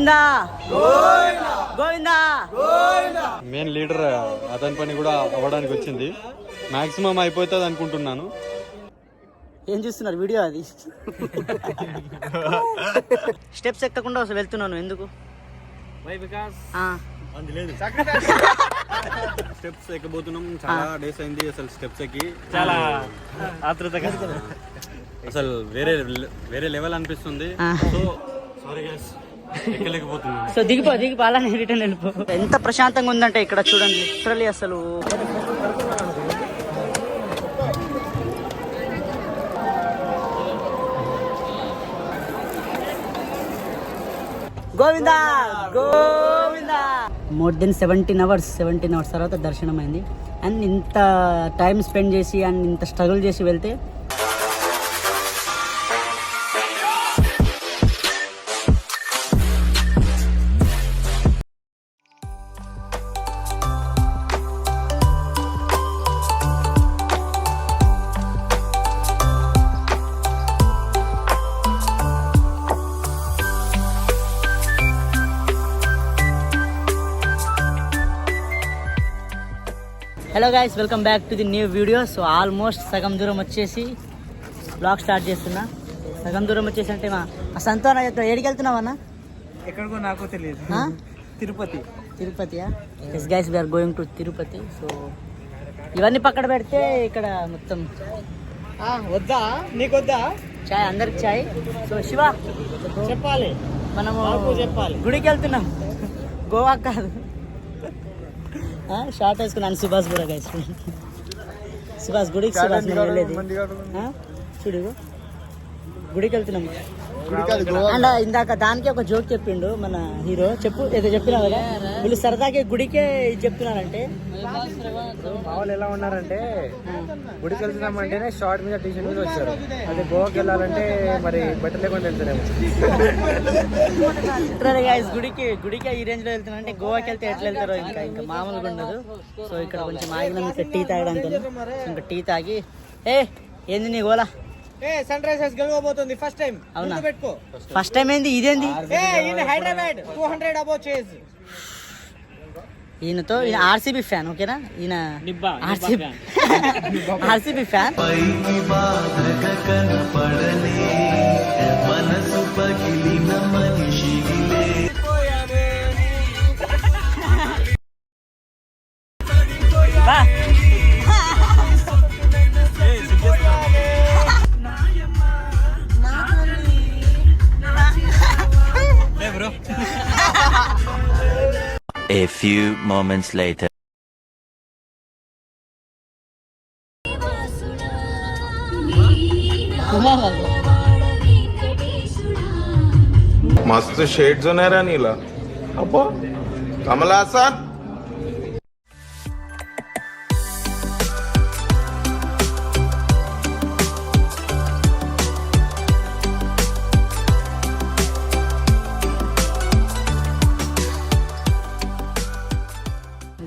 Govinda Govinda. Main leader అతని పని కూడా అవ్వడానికి వచ్చింది. మాక్సిమం అయిపోతుంది అనుకుంటున్నాను. ఏం చూస్తున్నారు వీడియో? అది స్టెప్స్ ఎక్కకుండా అసలు వెళ్తున్నాను ఎందుకు? స్టెప్స్ ఎక్కబోతున్నాం. చాలా డేస్ అయింది అసలు స్టెప్స్ ఎక్కి. చాలా ఆతృతగా అసలు వేరే లెవెల్ అనిపిస్తుంది. సో సారీ గైస్, ఎక్కలేకపోతున్నాం. సో దిగిపో అలానే రిటర్న్ వెళ్ళిపో. ఎంత ప్రశాంతంగా ఉందంటే ఇక్కడ చూడండి. లిటరల్లీ అసలు Govinda Govinda. More than 17 hours తర్వాత దర్శనం అయింది. అండ్ ఇంత టైం స్పెండ్ చేసి అండ్ ఇంత స్ట్రగుల్ చేసి వెళ్తే hello guys, welcome back to the new video. So almost సగం దూరం వచ్చేసి బ్లాగ్ స్టార్ట్ చేస్తున్నా. సగం దూరం వచ్చేసి అంటే మా సంతాన ఏడికి వెళ్తున్నావు అన్న? ఎక్కడికో నాకు తెలియదు. తిరుపతియా? Yes guys, we are going to Tirupati. So ఇవన్నీ పక్కన పెడితే ఇక్కడ మొత్తం వద్దా నీకు వద్దా చాయ్, అందరికి చాయ్. సో శివ చెప్పాలి, మనము చెప్పాలి. గుడికి వెళ్తున్నాం, గోవా కాదు. షార్ట్ వేసుకున్నాను. సుభాష్ కూడా గైస్, సుభాష్ గుడికి సుభాష్ వెళ్ళేది చూడు. గుడికి వెళ్తున్నాం. అండ్ ఇందాక దానికి ఒక జోక్ చెప్పిండు మన హీరో. చెప్పు, ఏదో చెప్పినావు కదా వీళ్ళు సరదాగా గుడికే చెప్తున్నారంటే. మా వాళ్ళు ఎలా ఉన్నారంటే గుడికి వెళ్తున్నామంటేనే షార్ట్ మీద టీషర్ట్ మీద వచ్చారు. అదే గోవాకి వెళ్ళాలంటే మరి బట్టలు లేకుండా వెళ్తారేమో. గుడికి ఈ రేంజ్ లో వెళ్తున్నారంటే గోవాకి వెళ్తే ఎట్లా వెళ్తారో ఇంకా మామూలుగా ఉండదు. సో ఇక్కడ కొంచెం ఆగినాం, ఇక్కడ టీ తాగడానికి. ఇంకా టీ తాగి ఏంది నీ గోలా? సన్ రైజర్స్ గెలవబోతుంది ఫస్ట్ టైం. అవునా? పెట్టుకో. ఫస్ట్ టైం ఏంది ఇదేంది? Hyderabad 200 above chase. ఈయనతో ఈయన ఆర్సీబీ ఫ్యాన్, ఓకేనా? ఈయన RCB fan. A few moments later. मस्त शेड्स होणार नीला अप्पा कमला असा.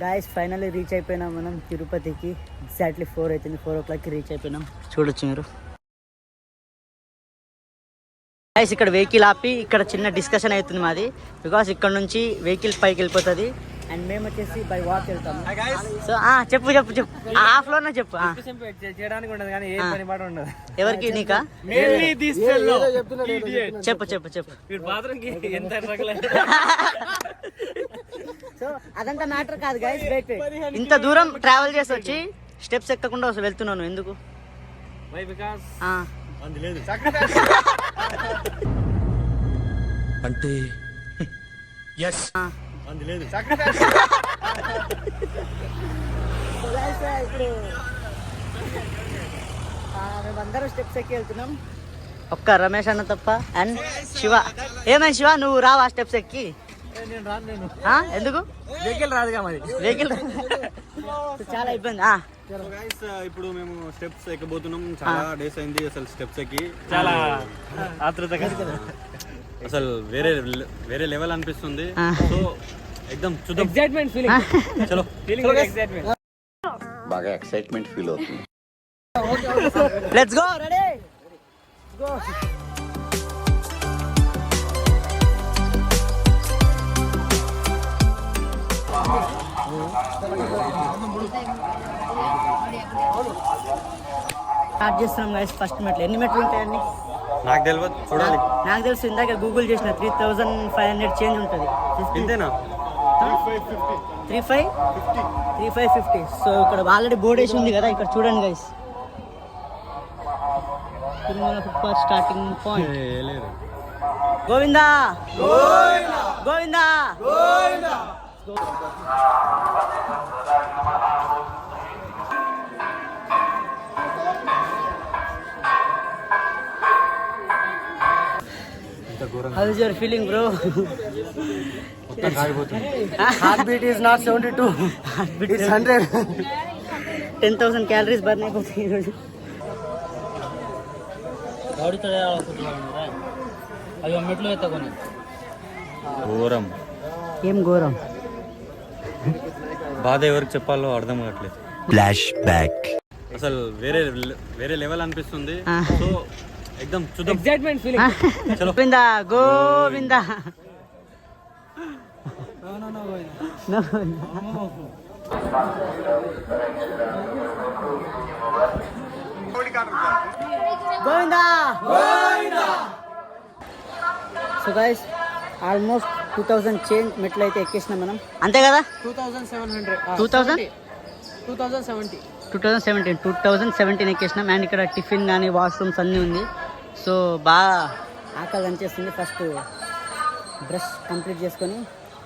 గాయస్, ఫైనల్లీ రీచ్ అయిపోయినాం మనం తిరుపతికి. ఎగ్జాక్ట్లీ 4 అవుతుంది. 4 o'clockకి రీచ్ అయిపోయినాం. చూడొచ్చు మీరు. గాయస్, ఇక్కడ వెహికల్ ఆపి ఇక్కడ చిన్న డిస్కషన్ అవుతుంది మాది. బికాస్ ఇక్కడ నుంచి వెహికల్ పైకి వెళ్ళిపోతుంది అండ్ మేము వచ్చేసి బై వాక్ వెళ్తాము. సో చెప్పు ఆ ఫ్లోర్ చెప్పు. చేయడానికి ఉండదు కానీ ఏ పని పాట ఉండదు. ఎవరికి? నీకా? చెప్పు. సో అదంతా మ్యాటర్ కాదు గైస్. ఇంత దూరం ట్రావెల్ చేసి వచ్చి స్టెప్స్ ఎక్కకుండా అసలు వెళ్తున్నాను ఎందుకు? అంటే ఇప్పుడు మేమందరం స్టెప్స్ ఎక్కి వెళ్తున్నాం, ఒక్క రమేష్ అన్న తప్ప. అండ్ శివ. ఏమైనా శివ, నువ్వు రావా స్టెప్స్ ఎక్కి? ఎందుకు? వెహికల్ రాదుగా మరి. వెహికల్ చాలా ఇబ్బంది. ఇప్పుడు మేము స్టెప్స్ ఎక్కబోతున్నాం. చాలా డేస్ అయింది అసలు స్టెప్స్ ఎక్కి. చాలా ఆతృతగా అసలు వేరే లెవెల్ అనిపిస్తుంది. సో ఎక్దమ్ చూద్దాం. Excitement feeling. చలో ఎక్సైట్మెంట్, బాగా ఎక్సైట్మెంట్ ఫీల్ అవుతుంది. Let's go. Ready go. Start చేస్తున్నాం గైస్ ఫస్ట్ మెట్లు. ఎన్ని మెట్లు ఉంటాయండి నాకు తెలియదు, చూడాలి. నాకు తెలుసు, ఇందాక గూగుల్ చేసిన 3500 చేంజ్ ఉంటుంది. ఇంతేనా? 3550. సో ఇక్కడ ఆల్రెడీ బోర్డ్ వేసి ఉంది కదా, ఇక్కడ చూడండి guys. Tirumala footpath starting point. Govinda Govinda. How is your feeling, bro? Heartbeat is not 72. It's 100. 10,000 calories burn అయిపోతాయి ఈరోజు. అవి మెట్లు ఎత్తకొని ఘోరం. ఏం ఘోరం? బాధ ఎవరికి చెప్పాలో అర్థం కావట్లేదు. Flash back. అసలు వేరే లెవెల్ అనిపిస్తుంది. సో ఎక్దమ్ చూద్దాం. Excitement feeling. Govinda Govinda. Govinda. So guys almost 2000 change మెట్లు అయితే ఎక్కేసినాం మనం, అంతే కదా? 2017 ఎక్కేసినాం. అండ్ ఇక్కడ టిఫిన్ కానీ వాష్రూమ్స్ అన్నీ ఉంది. సో బాగా ఆకలి అనిచేస్తుంది. ఫస్ట్ బ్రష్ కంప్లీట్ చేసుకొని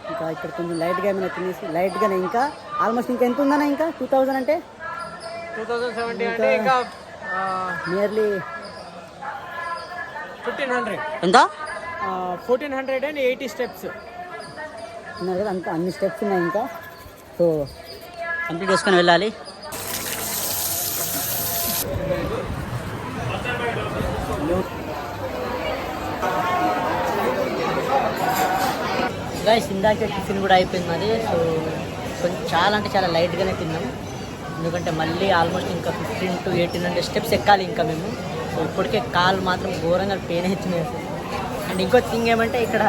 ఇంకా ఇక్కడ కొంచెం లైట్గా ఏమైనా తినేసి లైట్గానే ఇంకా ఆల్మోస్ట్ ఇంకా ఎంత ఉందన్నా ఇంకా 2000 అంటే 2070 అంటే ఇంకా నియర్లీ 1500. ఎంత? 1480 steps ఉన్నారు కదా, అంత అన్ని స్టెప్స్ ఉన్నాయి ఇంకా. సో కంప్లీట్ చేసుకొని వెళ్ళాలి. గైస్ ఇందాకే టిఫిన్ కూడా అయిపోయింది మరి. సో కొంచెం చాలా అంటే చాలా లైట్గానే తిన్నాం, ఎందుకంటే మళ్ళీ ఆల్మోస్ట్ ఇంకా 15 to 1800 స్టెప్స్ ఎక్కాలి ఇంకా మేము. సో ఇప్పటికే కాలు మాత్రం ఘోరంగా పెయిన్ అవుతున్నాయి. అండ్ ఇంకో థింగ్ ఏమంటే ఇక్కడ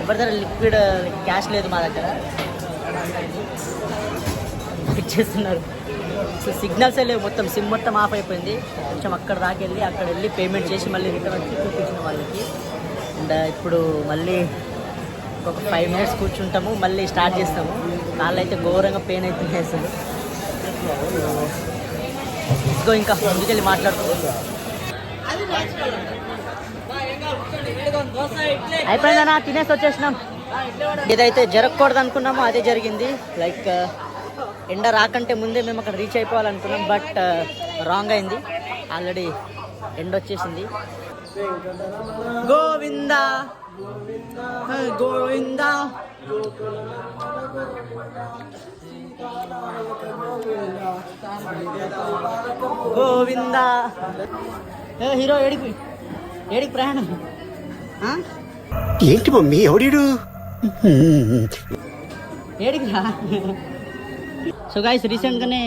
ఎవరి దగ్గర లిక్విడ్ క్యాష్ లేదు మా దగ్గర, ఇచ్చేస్తున్నారు. సో సిగ్నల్సే లేవు, మొత్తం సిమ్ మొత్తం ఆఫ్ అయిపోయింది. కొంచెం అక్కడ దాకా వెళ్ళి అక్కడ వెళ్ళి పేమెంట్ చేసి మళ్ళీ రిటర్న్ వచ్చి చూపించిన వాళ్ళకి. అండ్ ఇప్పుడు మళ్ళీ ఒక 5 minutes కూర్చుంటాము, మళ్ళీ స్టార్ట్ చేస్తాము. కాళ్ళు అయితే ఘోరంగా పెయిన్ అవుతున్నాయి అసలు. ఇంకో ఇంకా ముందుకెళ్ళి మాట్లాడుకుంటాం. అయిపోయిందన్నా, తినేసి వచ్చేసినాం. ఏదైతే జరగకూడదు అనుకున్నామో అదే జరిగింది. లైక్ ఎండ రాకంటే ముందే మేము అక్కడ రీచ్ అయిపోవాలనుకున్నాం, బట్ రాంగ్ అయింది. ఆల్రెడీ ఎండ వచ్చేసింది. గోవిందా గోవిందా. గోవిందా. హీరో ఏడికి ప్రయాణం? ఏంటి మమ్మీ ఎవడీడు? ఏడికి రా. సో గాయస్ రీసెంట్గానే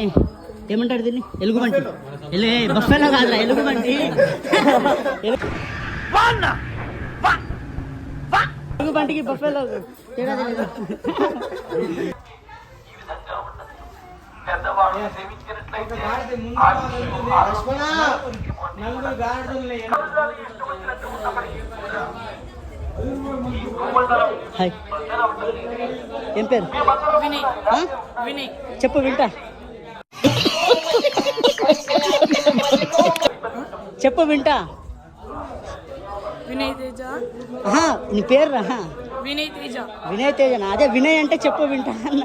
ఏమంటారు దీన్ని, ఎలుగుబంటి. బఫెలో కాదురా, ఎలుగుబంటి. ఎలుగుబంటికి బఫెలో తేడా తెలియదు. హాయ్, ఏం పేరు? వినయ్. చెప్పు వింటా. చెప్పు వింటా. వినయ్ తేజ. నీ పేరు రా? వినయ్ తేజ. వినయ్ తేజనా? అదే వినయ్ అంటే చెప్పు వింటా అన్న.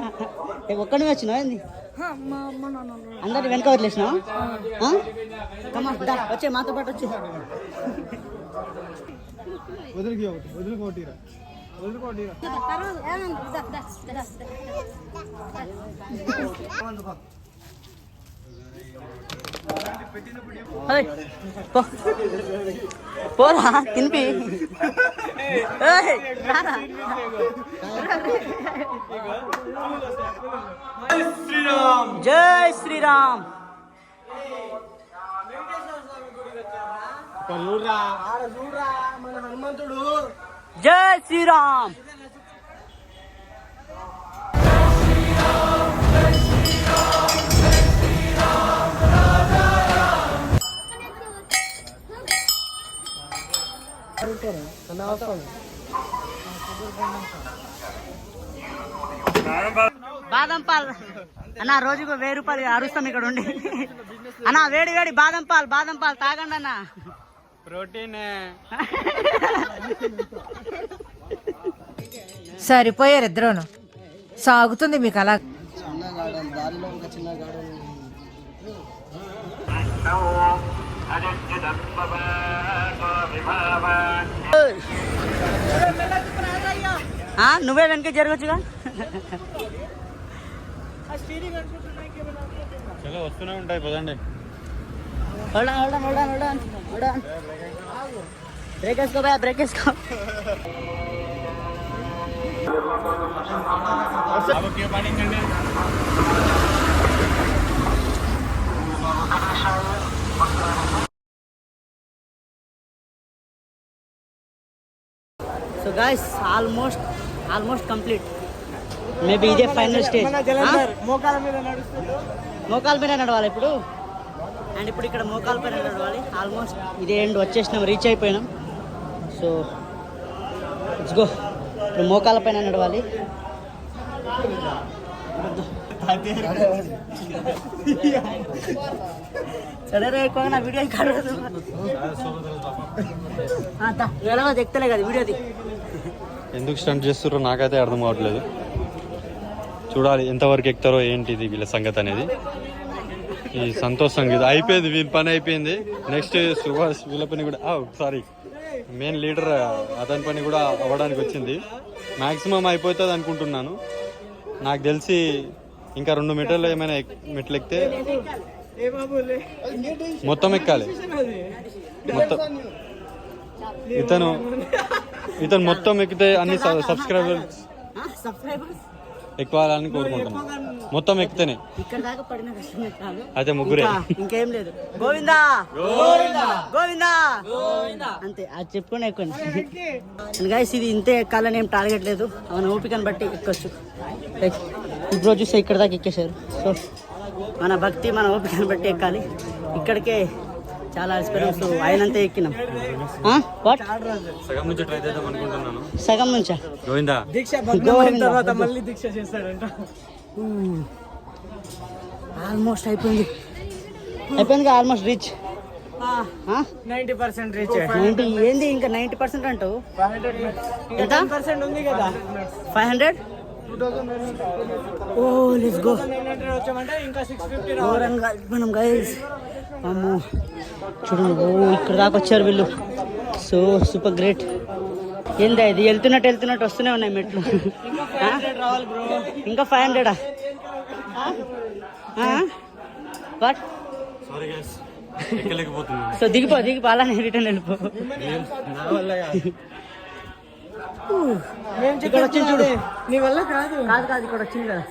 ఒక్కడిని వచ్చినావు ఏంది? మా అమ్మ నాన్న అందరిని వెనక వదిలేసినావు? వచ్చే మాతో పాటు వచ్చి. పోరా తినిపి. జై శ్రీరామ్. జై శ్రీరామ్. బాదం పాలు అన్న, రోజుకు 1000 రూపాయలు అరుస్తాం ఇక్కడ ఉండి. అన్న వేడి వేడి బాదం పాలు తాగండి అన్న. ప్రోటీన్ సరిపోయారు ఇద్దరును. సాగుతుంది మీకు అలా. నువ్వే వెనక జరగచ్చుగా. చలో వస్తూనే ఉంటాయి పదండి. బ్రేక్ వేసుకో భయ, బ్రేక్ వేసుకో. So guys almost complete. Maybe ఇదే ఫైనల్ స్టేజ్. మోకాల మీద నడవాలి ఇప్పుడు. అండ్ ఇప్పుడు ఇక్కడ మోకాల పైన నడవాలి. ఆల్మోస్ట్ ఇదే ఎండ్ వచ్చేసినాం, రీచ్ అయిపోయినాం. So let's go. ఇప్పుడు మోకాల పైన నడవాలి. సరే ఎక్కువ నా వీడియో ఎక్కలే కదా వీడియోది. ఎందుకు స్టంట్ చేస్తారో నాకైతే అర్థం కావట్లేదు. చూడాలి ఎంతవరకు ఎక్కుతారో ఏంటిది వీళ్ళ సంగతి అనేది. ఈ సంతోష్ సంగీత అయిపోయింది, వీళ్ళ పని అయిపోయింది. నెక్స్ట్ సుభాష్ వీళ్ళ పని కూడా సారీ మెయిన్ లీడర్ అతని పని కూడా అవ్వడానికి వచ్చింది. మ్యాక్సిమం అయిపోతుంది అనుకుంటున్నాను. నాకు తెలిసి ఇంకా 2 మీటర్లు ఏమైనా మెట్లు ఎక్కితే మొత్తం ఎక్కాలి. మొత్తం ఇతను మొత్తం ఎక్కితే అన్ని సబ్స్క్రైబర్స్ ఎక్కువాలని కోరుకుంటున్నాను. మొత్తం ఎక్కితేనే. ఇక్కడ దాకా పడిన కష్టమే కాదు. అయితే ముగ్గురే, ఇంకేం లేదు. గోవిందా గోవిందా అంతే, అది చెప్పుకునే ఎక్కువ. గైస్ ఇది ఇంతే ఎక్కాలని ఏం టార్గెట్ లేదు, మన ఓపికను బట్టి ఎక్కొచ్చు. ఇప్పుడు చూస్తే ఇక్కడ దాకా ఎక్కేశారు. సో మన భక్తి మన ఓపికను బట్టి ఎక్కాలి. ఇక్కడికే చాలా ఎక్స్పీరియన్స్ అయినంత ఎక్కినాం. సగం నుంచి ట్రై చేద్దాం అనుకుంటున్నాను. సగం నుంచా? గోవిందా తర్వాత మళ్ళీ దీక్ష చేస్తాడంట. ఆల్మోస్ట్ అయిపోయింది ఆల్మోస్ట్ రీచ్. 90% రీచ్. 90 ఏంది ఇంకా 90% అంటావు? ఎంత ఉంది కదా 500. ఓ లెట్స్ గో. వచ్చామంటే ఇంకా 650 ఘోరంగా మనం గైస్. అమ్మో చూడండి, ఓ ఇక్కడ దాకా వచ్చారు వీళ్ళు. So super great. ఏందా ఇది వెళ్తున్నట్టు వస్తూనే ఉన్నాయి మెట్లు. ఇంకా 500. వాట్? సో దిగిపో అలానే రిటర్న్ వెళ్ళిపో. ఇక్కడ వచ్చింది చూడు. నీ వల్ల కాదు ఇక్కడ వచ్చింది కదా.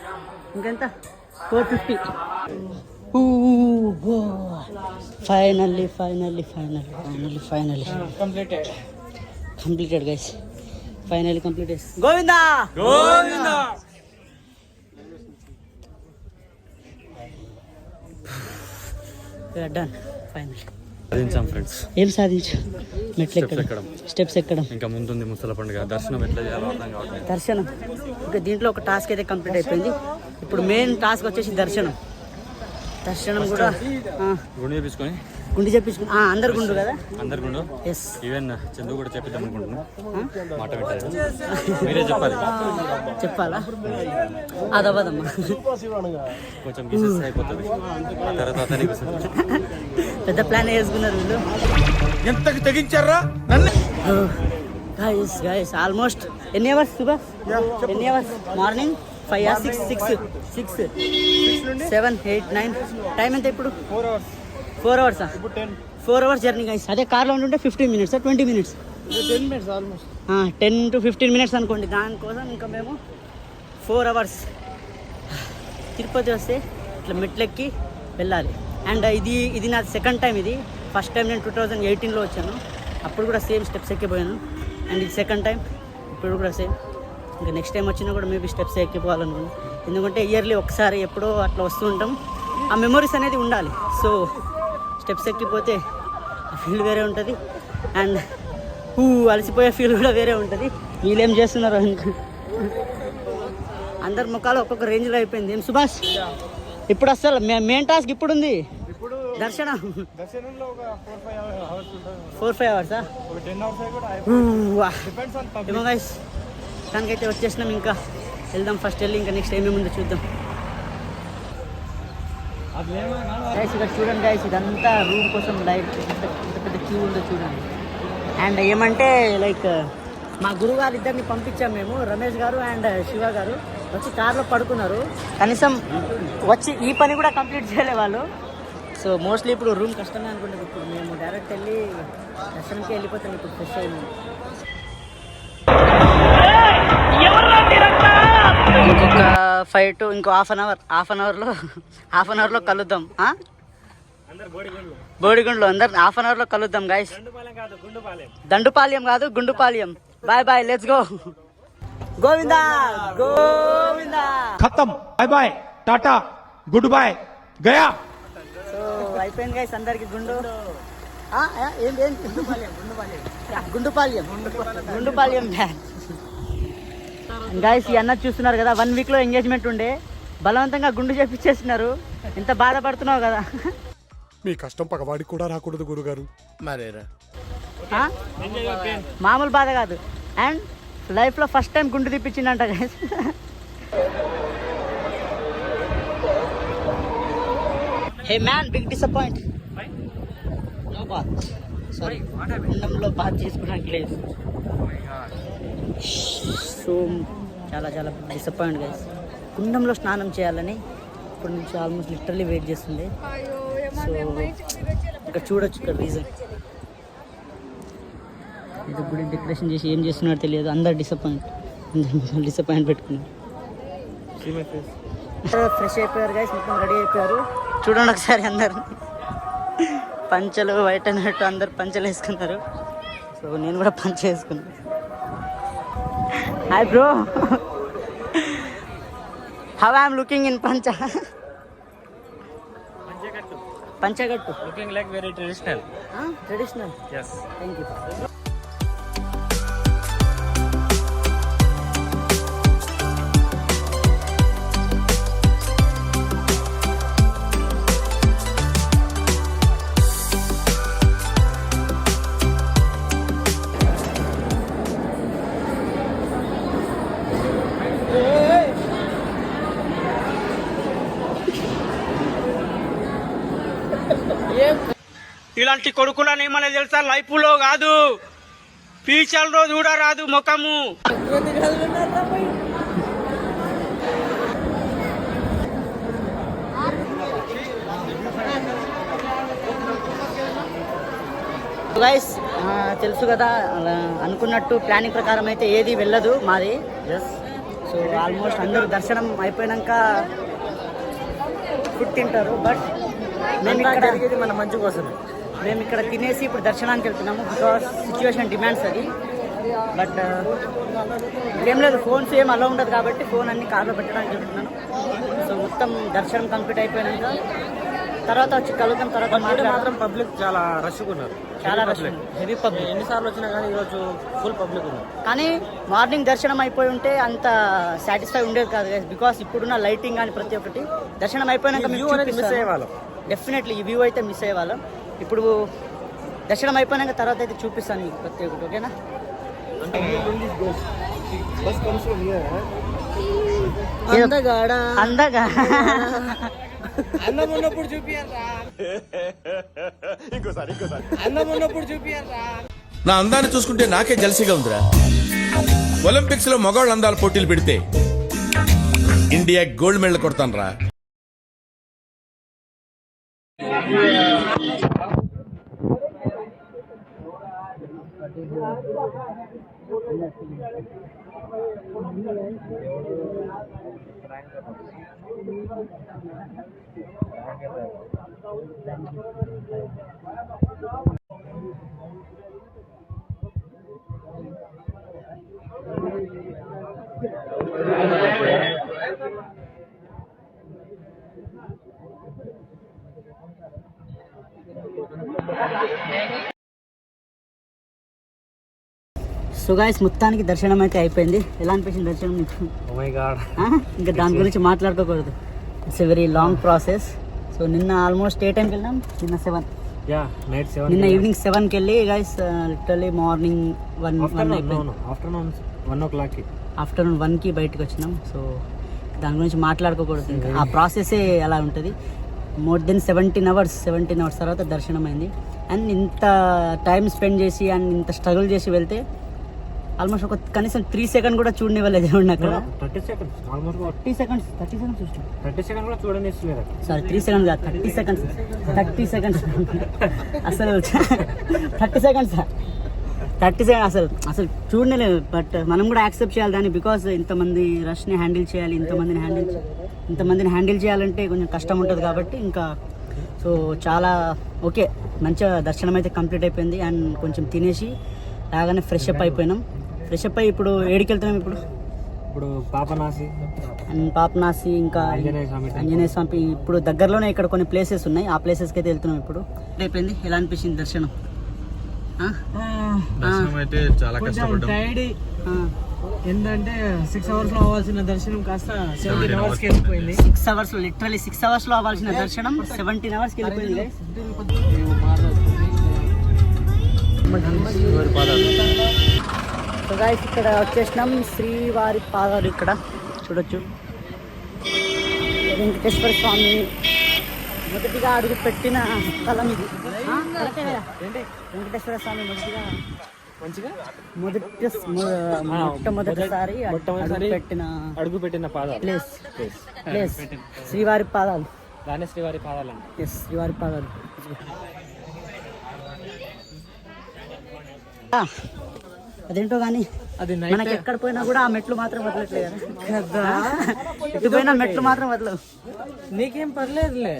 ఇంకెంత? 450. Finally completed guys. Finally completed. Govinda done final. సాధించాం ఫ్రెండ్స్. ఏం సాధించు? మెట్లు ఎక్కడం, స్టెప్స్ ఎక్కడం. ఇంకా ముందుంది ముసల పండుగ. దర్శనం ఎట్లా చేయాలో అర్థం కావట్లేదు. దర్శనం ఇంకా దీంట్లో ఒక టాస్క్ అయితే కంప్లీట్ అయిపోయింది. ఇప్పుడు మెయిన్ టాస్క్ వచ్చేసి దర్శనం కూడా గుండు చెప్పించుకుని అందరు గుండు కదా. అందరు గుండు. ఎస్. ఈవెన్ చందు కూడా చెప్పిద్దాం అనుకుంటున్నాం. మాట పెట్టారు, మీరే చెప్పాలా? అదవ్వదమ్మా, కొంచెం బిజినెస్ అయిపోతుంది. ఆ తర్వాత అతనే పెద్ద ప్లాన్ వేసుకున్నారు వీళ్ళు. ఎంతకు తెగించారా? గైస్ ఆల్మోస్ట్ ఎన్ని అవర్స్ సుబా? ఎన్ని అవర్స్? మార్నింగ్ 5 or 6 7 8 9 టైం ఎంత ఇప్పుడు? 4 hours. 4 hours journey guys. అదే కార్లో ఉంటుంటే 15 minutes 20 minutes? 10 minutes almost. 10 to 15 minutes అనుకోండి. దానికోసం ఇంకా మేము 4 hours తిరుపతి వస్తే ఇట్లా మెట్లెక్కి వెళ్ళాలి. అండ్ ఇది నా సెకండ్ టైం. ఇది ఫస్ట్ టైం నేను 2018లో వచ్చాను, అప్పుడు కూడా సేమ్ స్టెప్స్ ఎక్కిపోయాను. అండ్ ఇది సెకండ్ టైం, ఇప్పుడు కూడా సేమ్. ఇంకా నెక్స్ట్ టైం వచ్చినా కూడా మేబీ స్టెప్స్ ఎక్కిపోవాలనుకున్నాను. ఎందుకంటే ఇయర్లీ ఒకసారి ఎప్పుడో అట్లా వస్తూ ఉంటాం. ఆ మెమొరీస్ అనేది ఉండాలి. సో స్టెప్స్ ఎక్కిపోతే ఆ ఫీల్ వేరే ఉంటుంది. అండ్ అలసిపోయే ఫీల్ కూడా వేరే ఉంటుంది. వీళ్ళేం చేస్తున్నారు అందరి ముఖాలు ఒక్కొక్క రేంజ్లో అయిపోయింది. ఏం సుభాష్ ఇప్పుడు అసలు మెయిన్ టాస్క్ ఇప్పుడు ఉంది, దర్శనం. 4-5 అవర్సా? ఏమో గైస్, దానికైతే వచ్చేసినాం. ఇంకా వెళ్దాం, ఫస్ట్ వెళ్ళి ఇంకా నెక్స్ట్ ఏమేమి ఉందో చూద్దాం. గైస్ ఇక్కడ చూడండి గైస్, ఇదంతా రూమ్ కోసం డైరెక్ట్ ఎంత పెద్ద క్యూ ఉందో చూడండి. అండ్ ఏమంటే లైక్ మా గురువు గారు ఇద్దరిని పంపించాం మేము, రమేష్ గారు అండ్ శివ గారు వచ్చి కార్లో పడుకున్నారు. కనీసం వచ్చి ఈ పని కూడా కంప్లీట్ చేయలే వాళ్ళు. సో మోస్ట్లీ ఇప్పుడు రూమ్ కష్టమే అనుకుంటుంది. ఇప్పుడు మేము డైరెక్ట్ వెళ్ళి దర్శనంకి వెళ్ళిపోతాం. ఇప్పుడు ఫ్రెష్ అయింది. ఇంకొక 5 to ఇంకో హాఫ్ అన్ అవర్లో కలుద్దాం. బోడిగుండ్లో అందరు హాఫ్ అన్ అవర్లో కలుద్దాం గైస్. దండుపాలెం కాదు, Gundupalem. Bye bye, let's go. Govinda Govinda. ఖతం. Bye bye, tata, good bye, గయా. సో అయిపోయింది గైస్, అందరికి గుండు. ఏం గుండుపాలెం గైస్. ఈ అన్నది చూస్తున్నారు కదా, 1 week లో ఎంగేజ్మెంట్ ఉండే, బలవంతంగా గుండు చేపించేస్తున్నారు. ఎంత బాధపడుతున్నావు కదా. మీ కష్టం పగవాడికి కూడా రాకూడదు గురుగారు. మరేరా మామూలు బాధ కాదు. అండ్ లైఫ్లో ఫస్ట్ టైం గుండు తీపించిందంట guys. Hey man, big disappoint. No bath, sorry, గుండంలో బాత్ చేసుకోవడానికి లేదు. సో చాలా చాలా డిసప్పాయింట్ గైస్. గుండంలో స్నానం చేయాలని ఇప్పటి నుంచి ఆల్మోస్ట్ లిటరల్లీ వెయిట్ చేస్తుంది. సో ఇక్కడ చూడొచ్చు, ఇక్కడ రీజన్ ఇది గుడి డెకరేషన్ చేసి ఏం చేస్తున్నారో తెలియదు. అందరు డిసప్పాయింట్ పెట్టుకున్నారు. ఫ్రెష్ అయిపోయారు గైస్, మొత్తం రెడీ అయిపోయారు. చూడండి ఒకసారి, అందరు పంచలు వైట్ అన్నట్టు అందరు పంచలు వేసుకున్నారు. సో నేను కూడా పంచ వేసుకున్నాను. Hi bro, how I'm looking in పంచ? పంచగట్టు looking like very traditional. Traditional. yes, thank you. ఇలాంటి కొడుకులని ఏమన్నా తెలుసా? లైఫ్లో కాదు, ఫ్యూచర్లో కూడా రాదు ముఖము. గైస్ తెలుసు కదా, అనుకున్నట్టు ప్లానింగ్ ప్రకారం అయితే ఏది వెళ్ళదు మాది. సో ఆల్మోస్ట్ అందరూ దర్శనం అయిపోయాక ఫుడ్ తింటారు. బట్ మేము ఇక్కడ మన మంచి కోసం మేము ఇక్కడ తినేసి ఇప్పుడు దర్శనానికి వెళ్తున్నాము. బికాస్ సిచ్యువేషన్ డిమాండ్స్ అది. బట్ ఏం లేదు, ఫోన్స్ ఏం అలా ఉండదు కాబట్టి ఫోన్ అన్ని కార్లో పెట్టడానికి వెళ్తున్నాను. సో మొత్తం దర్శనం కంప్లీట్ అయిపోయాక తర్వాత వచ్చి కలుగుతాం. తర్వాత మాత్రం పబ్లిక్ చాలా రష్గా ఉన్నారు, చాలా రష్, హెవీ పబ్లిక్. ఎన్నిసార్లు వచ్చినా కానీ ఈరోజు ఫుల్ పబ్లిక్ ఉన్నారు. కానీ మార్నింగ్ దర్శనం అయిపోయి ఉంటే అంత సాటిస్ఫై ఉండేది కాదు గైస్. బికాస్ ఇప్పుడున్న లైటింగ్ కానీ ప్రతి ఒక్కటి దర్శనం అయిపోయినాక మిస్ అయ్యేవాళ్ళం. డెఫినెట్లీ ఈ వ్యూ అయితే మిస్ అయ్యేవాళ్ళం. ఇప్పుడు దర్శనం అయిపోయినాక తర్వాత అయితే చూపిస్తాను మీకు ప్రతి ఒక్కటి, ఓకేనా? అందగా అన్నం ఉన్నప్పుడు చూపియారా, అన్నం ఉన్నప్పుడు చూపియారా. నా అందాన్ని చూసుకుంటే నాకే జలసిగా ఉందిరా. ఒలింపిక్స్ లో మగవాళ్ళ అందాల పోటీలు పెడితే ఇండియా గోల్డ్ మెడల్ కొడతాను రా. సో గైస్ మొత్తానికి దర్శనం అయితే అయిపోయింది. ఎలా అనిపించింది దర్శనం మీకు? ఓ మై గాడ్, ఇంకా దాని గురించి మాట్లాడుకోకూడదు. It's a very long process. So నిన్న ఆల్మోస్ట్ ఏ టైంకి వెళ్ళినాం? నిన్న 7, నైట్ 7, నిన్న ఈవినింగ్ 7కి వెళ్ళి గైస్ లిటరలీ మార్నింగ్ 1 ఆఫ్టర్నూన్ 1కి బయటకు వచ్చినాం. సో దాని గురించి మాట్లాడుకోకూడదు, ఇంకా ఆ ప్రాసెసే అలా ఉంటుంది. మోర్ దెన్ 17 అవర్స్ తర్వాత దర్శనం అయింది. అండ్ ఇంత టైం స్పెండ్ చేసి అండ్ ఇంత స్ట్రగుల్ చేసి వెళ్తే ఆల్మోస్ట్ ఒక కనీసం 3 సెకండ్ కూడా చూడనివ్వలేదు ఏమన్నా అక్కడ. 30 సెకండ్స్ చూసినాం. 30 సెకండ్ కూడా చూడండి. సారీ 3 సెకండ్స్ కాదు, 30 సెకండ్స్ అసలు 30 సెకండ్స్ అసలు చూడలేదు. బట్ మనం కూడా యాక్సెప్ట్ చేయాలి దాన్ని, బికాస్ ఇంతమంది రష్ని హ్యాండిల్ చేయాలి, ఇంతమందిని హ్యాండిల్ చేయాలంటే కొంచెం కష్టం ఉంటుంది కాబట్టి ఇంకా సో చాలా ఓకే, మంచిగా దర్శనం అయితే కంప్లీట్ అయిపోయింది. అండ్ కొంచెం తినేసి రాగానే ఫ్రెష్ అప్ అయిపోయినాం. ఫ్రెష్ అప్ అయ్యి ఇప్పుడు ఏడికి వెళ్తున్నాం? ఇప్పుడు పాపనాసి ఇంకా ఆంజనేయ స్వామి. ఇప్పుడు దగ్గరలోనే ఇక్కడ కొన్ని ప్లేసెస్ ఉన్నాయి, ఆ ప్లేసెస్కి అయితే వెళ్తున్నాం. ఇప్పుడు అయిపోయింది. ఎలా అనిపించింది దర్శనం? అయితే చాలా కష్టపడ్డాం. ఏంటంటే 6 అవర్స్ లో అవ్వాల్సిన దర్శనం కాస్త 17 అవర్స్ కి వెళ్ళిపోయింది. 6 అవర్స్ లో, లిటరలీ 6 అవర్స్ లో అవ్వాల్సిన దర్శనం 17 అవర్స్ కి వెళ్ళిపోయింది. సో గైస్ ఇక్కడ వచ్చేసినాం, శ్రీవారి పాదాలు ఇక్కడ చూడొచ్చు. వెంకటేశ్వర స్వామి మొదటిగా అడుగు పెట్టిన స్థలం ఇది. వెంకటేశ్వర స్వామి మొట్టమొదటిసారి అడుగు పెట్టిన ప్లేస్ శ్రీవారి పాదాలు. దాని శ్రీవారి పాదాలు అంటే శ్రీవారి పాదాలు. అదేంటో కానీ అది మనకి ఎక్కడ పోయినా కూడా ఆ మెట్లు మాత్రం వదలట్లేదు కదా. ఎటు పోయినా మెట్లు మాత్రం వదలవు. నీకేం పర్లేదులే,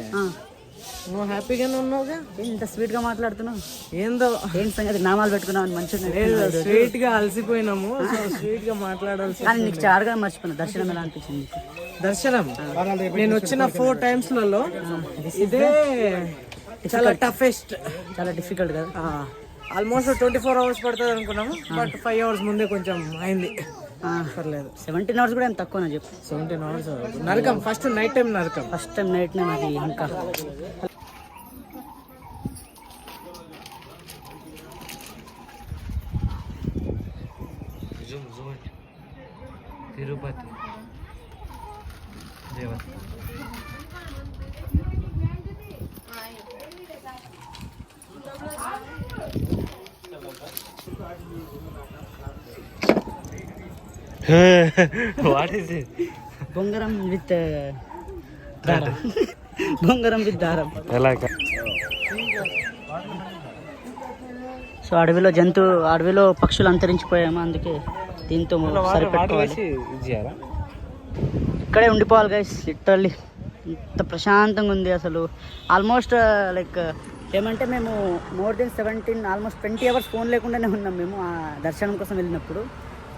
నువ్వు హ్యాపీగానే ఉన్నావుగా. ఇంత స్వీట్ గా మాట్లాడుతున్నావు ఏందో. ఏంటి సంగతి? నామాలు పెట్టుకున్నావు అని మంచిగా స్వీట్ గా అలసిపోయినాము, స్వీట్ గా మాట్లాడాల్సి. కానీ నీకు చాలా మర్చిపోయినా. దర్శనం ఎలా అనిపించింది? దర్శనం నేను వచ్చిన 4 టైమ్స్లలో ఇదే చాలా టఫెస్ట్, చాలా డిఫికల్ట్ కదా. ఆల్మోస్ట్ 24 అవర్స్ పడుతుంది అనుకున్నాము, బట్ 5 అవర్స్ ముందే కొంచెం అయింది. పర్లేదు. 17 అవర్స్ కూడా ఏం తక్కువ నా చెప్పు. 17 అవర్స్ నరకం. ఫస్ట్ నైట్ టైం నరకం. ఫస్ట్ టైం నైట్ నాకు ఇంకా తిరుపతి దేవత. What is it? బొంగరం విత్ దారం. బొంగరం విత్ దారం. సో అడవిలో పక్షులు అంతరించిపోయాము, అందుకే దీంతో సరిపెట్టుకోవాలి. ఇక్కడే ఉండిపోవాలి గైస్. లిటరల్లీ ఇంత ప్రశాంతంగా ఉంది అసలు. ఆల్మోస్ట్ లైక్ ఏమంటే మేము more than 17 almost 20 hours phone లేకుండానే ఉన్నాం మేము ఆ దర్శనం కోసం వెళ్ళినప్పుడు.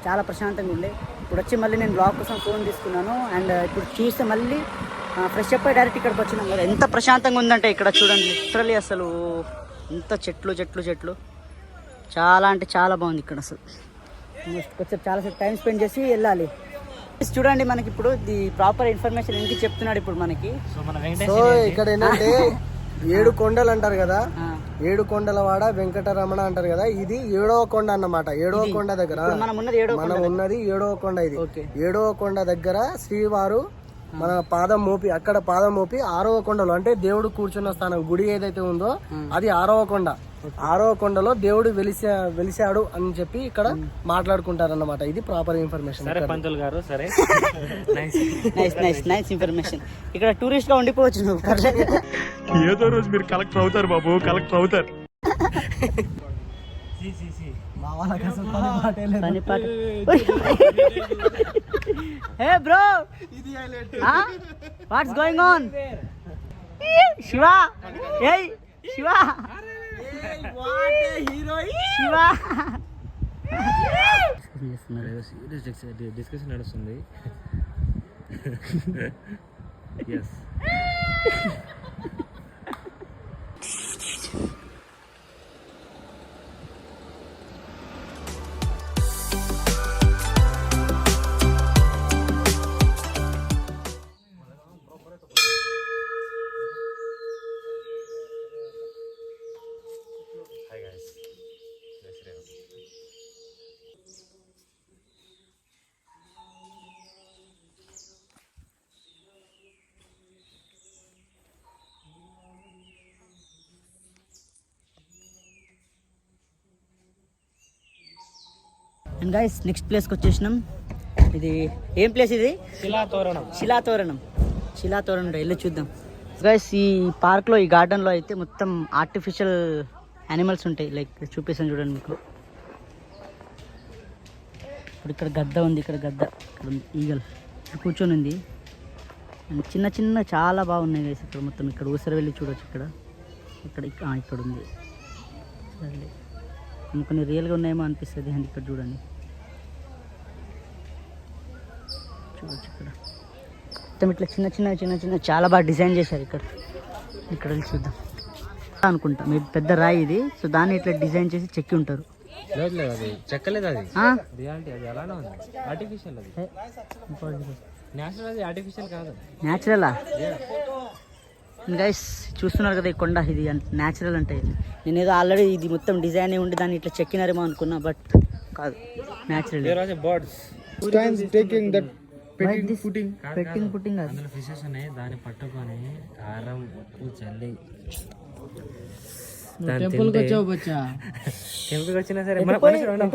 చాలా ప్రశాంతంగా ఉండే. ఇప్పుడు వచ్చి మళ్ళీ నేను బ్లాగ్ కోసం ఫోన్ తీసుకున్నాను. అండ్ ఇప్పుడు చూస్తే మళ్ళీ ఫ్రెష్ అప్ అయ్యి డైరెక్ట్ ఇక్కడికి వచ్చినాం కదా. ఎంత ప్రశాంతంగా ఉందంటే ఇక్కడ చూడండి. లిటరల్లీ అసలు ఇంత చెట్లు చాలా అంటే చాలా బాగుంది ఇక్కడ అసలు. కొంచెం చాలాసేపు టైం స్పెండ్ చేసి వెళ్ళాలి. చూడండి మనకి ఇప్పుడు ది ప్రాపర్ ఇన్ఫర్మేషన్ ఏంటి చెప్తున్నాడు ఇప్పుడు మనకి. సో ఇక్కడ ఏంటంటే 7 కొండలు అంటారు కదా, 7 కొండల వాడ వెంకటరమణ అంటారు కదా. ఇది 7వ కొండ అన్నమాట. 7వ కొండ దగ్గర మనం ఉన్నది 7వ కొండ. ఇది 7వ కొండ దగ్గర శ్రీవారు మన పాదం మోపి, అక్కడ పాదం మోపి 6వ కొండలో అంటే దేవుడు కూర్చున్న స్థానం గుడి ఏదైతే ఉందో అది 6వ కొండ. 6వ కొండలో దేవుడు వెలిసాడు అని చెప్పి ఇక్కడ మాట్లాడుకుంటారన్నమాట. ఇది ప్రాపర్ ఇన్ఫర్మేషన్. పంతులు గారు సరే, నైస్ ఇన్ఫర్మేషన్. ఇక్కడ టూరిస్ట్ గా ఉండిపోవచ్చు నువ్వు. ఏదో రోజు మీరు కలెక్టర్ అవుతారు బాబు, కలెక్టర్ అవుతారు. Hey bro, what's going on? Shiva, hey Shiva, what a hero, Shiva. Serious discussion నడుస్తుంది. ఎస్ అండ్ గైస్ నెక్స్ట్ ప్లేస్కి వచ్చేసినాం. ఇది ఏం ప్లేస్ ఇది? శిలాతోరణం వెళ్ళి చూద్దాం. గైస్ ఈ పార్క్లో, ఈ గార్డెన్లో అయితే మొత్తం ఆర్టిఫిషియల్ యానిమల్స్ ఉంటాయి. లైక్ చూపిస్తాను చూడండి మీకు. ఇప్పుడు ఇక్కడ గద్ద ఉంది, ఇక్కడ ఈగల్ కూర్చొని ఉంది. అండ్ చిన్న చాలా బాగున్నాయి గైస్. ఇక్కడ మొత్తం ఇక్కడ ఊసర వెళ్ళి చూడొచ్చు. ఇక్కడ ఉంది. సరే కొన్ని రియల్గా ఉన్నాయేమో అనిపిస్తుంది. అండ్ ఇక్కడ చూడండి, చూడొచ్చు. ఇక్కడ మొత్తం ఇట్లా చిన్న చాలా బాగా డిజైన్ చేశారు. ఇక్కడ వెళ్ళి చూద్దాం అనుకుంటా. మీరు పెద్ద రాయి ఇది. సో దాన్ని ఇట్లా డిజైన్ చేసి చెక్కి ఉంటారు. చెక్కలేదు అది, న్యాచురలా గైస్? చూస్తున్నారు కదా ఈ కొండ, ఇది న్యాచురల్ అంటే. నేనేదో ఆల్రెడీ ఇది మొత్తం డిజైన్ అయి ఉండి దాన్ని ఇట్లా చెక్కినారేమో అనుకున్నా, బట్ కాదు, న్యాచురల్. పెట్టింగ్ పుట్టింగ్ ఫిషెస్ ఉన్నాయి. దాన్ని పట్టుకొని కారం ఉప్పు చల్లి టెంపుల్కి వచ్చినా సరే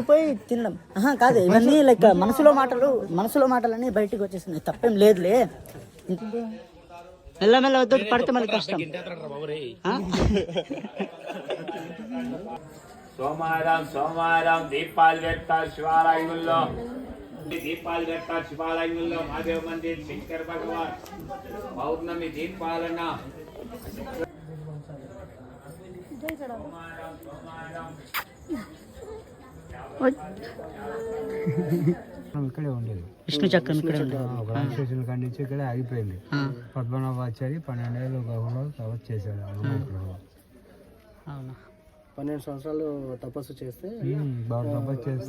పోయి తినడం కాదు. ఇవన్నీ లైక్ మనసులో మాటలన్నీ బయటికి వచ్చేస్తున్నాయి. తప్పేం లేదులే. మెల్లమెల్ల వద్దు, పడితే మళ్ళీ కష్టం. సోమవారం దీపాలు పెడతారు శివాలయంలో. మహాదేవ్ మందిర్, శంకర్ భగవాన్ పౌర్ణమి దీపాలన. ఇక్కడే ఉండేది. విష్ణు చక్రం ఇక్కడే స్టేషన్ కాడి నుంచి ఇక్కడే ఆగిపోయింది. పద్మనాభాచారి 12 ఏళ్ళు గౌరవ తపస్సు చేశాడు. అవునా? 12 సంవత్సరాలు తపస్సు చేస్తే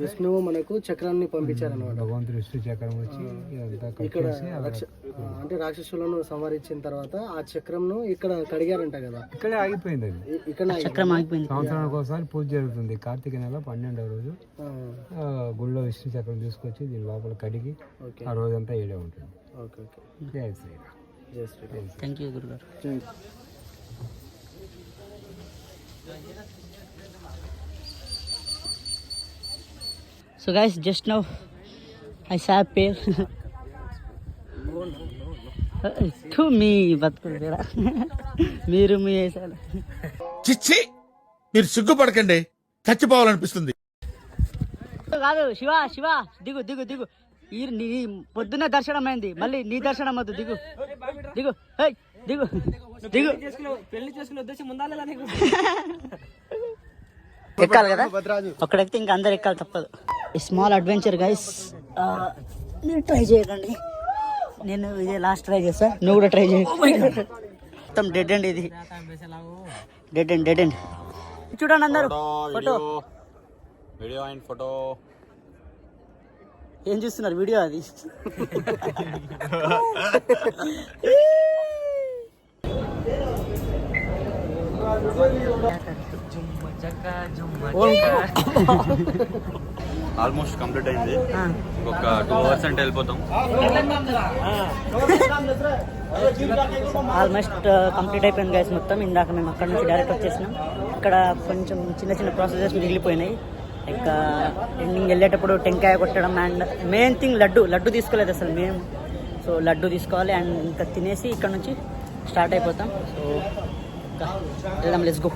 విష్ణువు మనకు చక్రాన్ని పంపించారన్నమాట. భగవంతుడు విష్ణు చక్రం వచ్చి ఇక్కడ అంటే రాక్షసులను సంహరించిన తర్వాత ఆ చక్రంను ఇక్కడ కడిగారంట కదా. ఇక్కడే ఆగిపోయింది అది. ఇక్కడ సంవత్సరానికి ఒకసారి పూజ జరుగుతుంది. కార్తీక నెల 12వ రోజు గుళ్ళో విష్ణు చక్రం తీసుకొచ్చి దీని లోపల కడిగి ఆ రోజంతా ఏడే ఉంటుంది. జై శ్రీరామ్. జై శ్రీరామ్. థ్యాంక్ యూ గురుగారు. So guys, just now I saw a pair. To me, బతుకురా మీరు మీ వేసారు. చిచ్చి, మీరు సిగ్గుపడకండి, చచ్చిపోవాలనిపిస్తుంది. కాదు శివ దిగు. నీ పొద్దున్న దర్శనం అయింది, మళ్ళీ నీ దర్శనం వద్దు. దిగు. పెళ్లి చేసుకునే ఉద్దేశం ఉందా? ఎక్కాలి కదా, ఒక్కడెక్కితే ఇంకా అందరు ఎక్కాలి, తప్పదు. స్మాల్ అడ్వెంచర్ గైస్, మీరు ట్రై చేయకండి. నేను ఇదే లాస్ట్ ట్రై చేస్తా, నువ్వు కూడా ట్రై చేయ. మొత్తం డెడ్ ఎండ్ ఇది, డెడ్ ఎండ్. చూడండి అందరు ఫోటో ఏం చూస్తున్నారు? వీడియో అది. ఆల్మోస్ట్ కంప్లీట్ అయింది. ఒక 2 hours అంటే వెళ్ళిపోతాం. ఆల్మోస్ట్ కంప్లీట్ అయిపోయింది గైస్ మొత్తం. ఇందాక మేము అక్కడ నుంచి డైరెక్ట్ వచ్చేసినాం. ఇక్కడ కొంచెం చిన్న ప్రాసెసెస్ మిగిలిపోయినాయి. లైక్ ఎండింగ్ వెళ్ళేటప్పుడు టెంకాయ కొట్టడం అండ్ మెయిన్ థింగ్ లడ్డు తీసుకోలేదు అసలు మేము. సో లడ్డు తీసుకోవాలి అండ్ ఇంకా తినేసి ఇక్కడ నుంచి స్టార్ట్ అయిపోతాం. సో ఇంకా వెళ్దాం, let's go.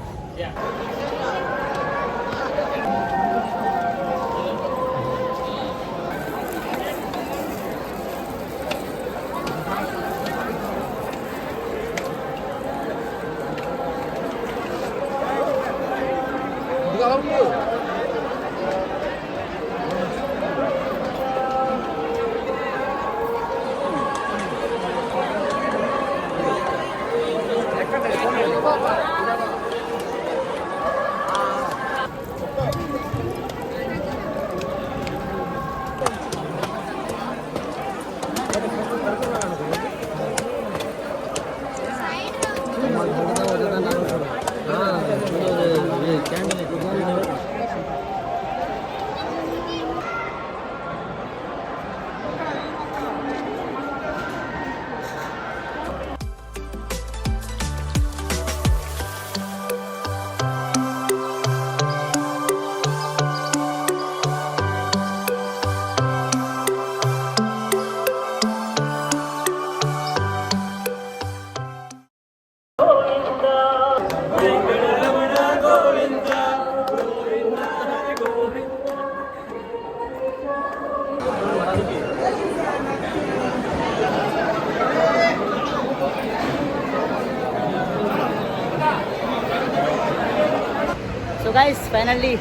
Guys finally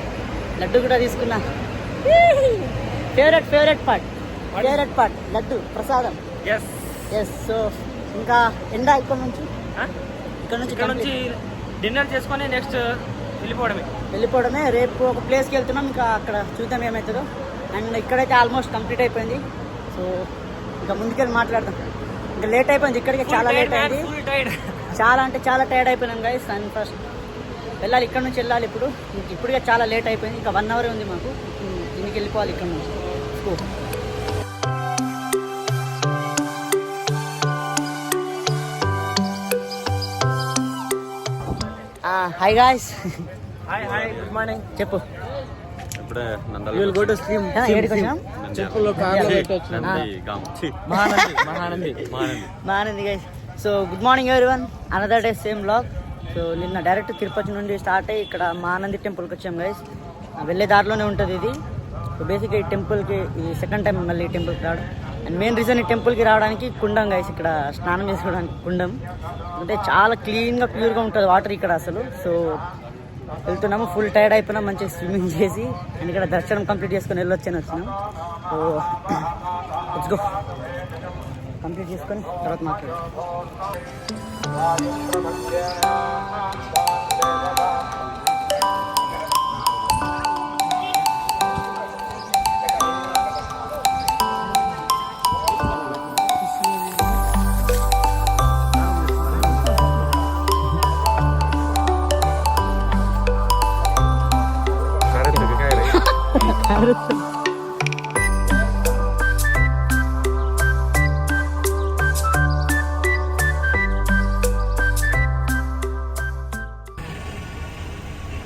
laddu కూడా తీసుకున్నా. ఫేవరెట్ పార్ట్ లడ్డు ప్రసాదం. ఎస్. సో ఇంకా ఎండ ఇక్కడ నుంచి డిన్నర్ చేసుకొని నెక్స్ట్ వెళ్ళిపోవడమే. రేపు ఒక ప్లేస్కి వెళ్తున్నాం, ఇంకా అక్కడ చూద్దాం ఏమవుతుందో. అండ్ ఇక్కడైతే ఆల్మోస్ట్ కంప్లీట్ అయిపోయింది. సో ఇంకా ముందుకెళ్ళి మాట్లాడదాం. ఇంకా లేట్ అయిపోయింది, ఇక్కడికి చాలా లేట్ అయింది. చాలా అంటే చాలా టైర్డ్ అయిపోయినాం గైస్. అండ్ ఫస్ట్ వెళ్ళాలి, ఇక్కడ నుంచి వెళ్ళాలి. ఇప్పుడుగా చాలా లేట్ అయిపోయింది. ఇంకా 1 అవర్ ఉంది మాకు. ఇంటికి వెళ్ళిపోవాలి ఇక్కడ నుంచి. Hi guys. Hi good morning. చెప్పు. ఇప్పుడే గో టు స్ట్రీమ్. ఏడికి వచ్చాం? చెప్పుల్లో కార్లో పెట్టొచ్చు. బాగుంది guys. So good morning everyone, another day same blog. So నిన్న డైరెక్ట్ తిరుపతి నుండి స్టార్ట్ అయ్యి ఇక్కడ మహానంది టెంపుల్కి వచ్చాం గైస్. వెళ్ళే దారిలోనే ఉంటుంది ఇది. సో బేసిక్గా ఈ టెంపుల్కి ఇది సెకండ్ టైం మళ్ళీ ఈ టెంపుల్కి రావడం. అండ్ మెయిన్ రీజన్ ఈ టెంపుల్కి రావడానికి కుండం గైస్. ఇక్కడ స్నానం చేసుకోవడానికి కుండం. అంటే చాలా క్లీన్గా ప్యూర్గా ఉంటుంది వాటర్ ఇక్కడ అసలు. సో వెళ్తున్నాము, ఫుల్ టైర్డ్ అయిపోయినాం, మంచిగా స్విమ్మింగ్ చేసి అండ్ ఇక్కడ దర్శనం కంప్లీట్ చేసుకొని వెళ్ళొచ్చాను వచ్చినాం. సో లెట్స్ గో, కంప్లీట్ చేసుకొని తర్వాత మాట్లాడదాం.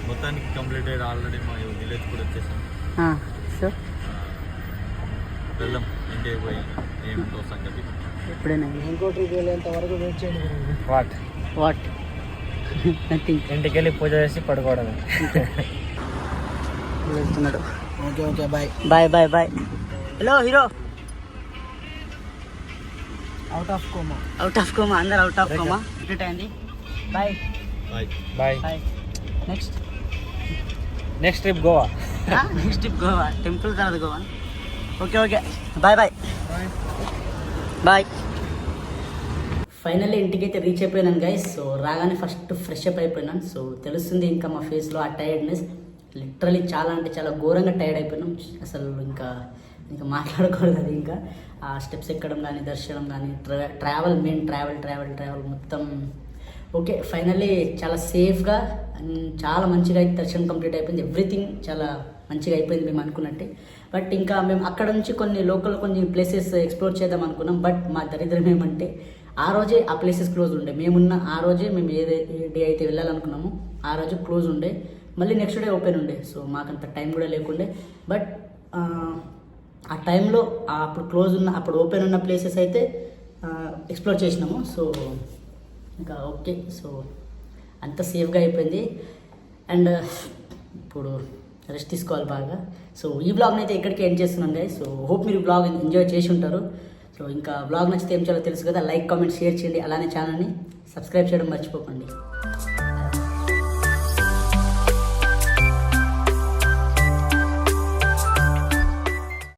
మొత్తానికి కంప్లీట్ అయ్యి ఆల్రెడీ మా విలేజ్ కూడా వచ్చేసాం. షూర్, వెళ్దాం ఇంటికి పోయి ఏమిటో సంగతి. ఎప్పుడైనా ఇంకో ట్రిప్ వెళ్ళేంత వరకు వెయిట్ చేయండి. What nothing. ఇంటికి వెళ్ళి పూజ చేసి పడుకోవడమే. వెళ్తున్నాడు. Okay bye. Bye. Hello hero. Out of coma. అందరు అవుట్ ఆఫ్ కోమా. కంప్లీట్ అయింది. Bye. Next trip Goa. Next trip Goa. Temple తర్వాత గోవా. Okay bye. ఫైనల్లీ ఇంటికైతే రీచ్ అయిపోయినాను గైస్. సో రాగానే ఫస్ట్ ఫ్రెష్ అప్ అయిపోయినాను. సో తెలుస్తుంది ఇంకా మా ఫేస్లో ఆ టైర్డ్నెస్. లిటరలీ చాలా అంటే చాలా ఘోరంగా టైర్డ్ అయిపోయినాం అసలు. ఇంకా మాట్లాడకూడదు అది. ఇంకా ఆ స్టెప్స్ ఎక్కడం కానీ, దర్శనం కానీ, ట్రావెల్ మొత్తం ఓకే. ఫైనల్లీ చాలా సేఫ్గా చాలా మంచిగా అయితే దర్శనం కంప్లీట్ అయిపోయింది. ఎవ్రీథింగ్ చాలా మంచిగా అయిపోయింది మేము అనుకున్నట్టే. బట్ ఇంకా మేము అక్కడ నుంచి కొన్ని ప్లేసెస్ ఎక్స్ప్లోర్ చేద్దాం అనుకున్నాం. బట్ మా దరిద్రం ఏమంటే ఆ రోజే ఆ ప్లేసెస్ క్లోజ్ ఉండే. మేమున్న ఆ రోజే మేము ఏ డే అయితే వెళ్ళాలనుకున్నామో ఆ రోజు క్లోజ్ ఉండే. మళ్ళీ నెక్స్ట్ డే ఓపెన్ ఉండే. సో మాకంత టైం కూడా లేకుండే. బట్ ఆ టైంలో అప్పుడు ఓపెన్ ఉన్న ప్లేసెస్ అయితే ఎక్స్ప్లోర్ చేసినాము. సో ఇంకా ఓకే. సో అంత సేఫ్గా అయిపోయింది. అండ్ ఇప్పుడు రెస్ట్ తీసుకోవాలి బాగా. సో ఈ బ్లాగ్ని అయితే ఇక్కడికి ఎండ్ చేస్తున్నాం గైస్. సో హోప్ మీరు బ్లాగ్ ఎంజాయ్ చేసి ఉంటారు. సో ఇంకా బ్లాగ్ నచ్చితే ఏం చేయాలో తెలుసు కదా, లైక్, కామెంట్, షేర్ చేయండి. అలానే ఛానల్ని సబ్స్క్రైబ్ చేయడం మర్చిపోకండి.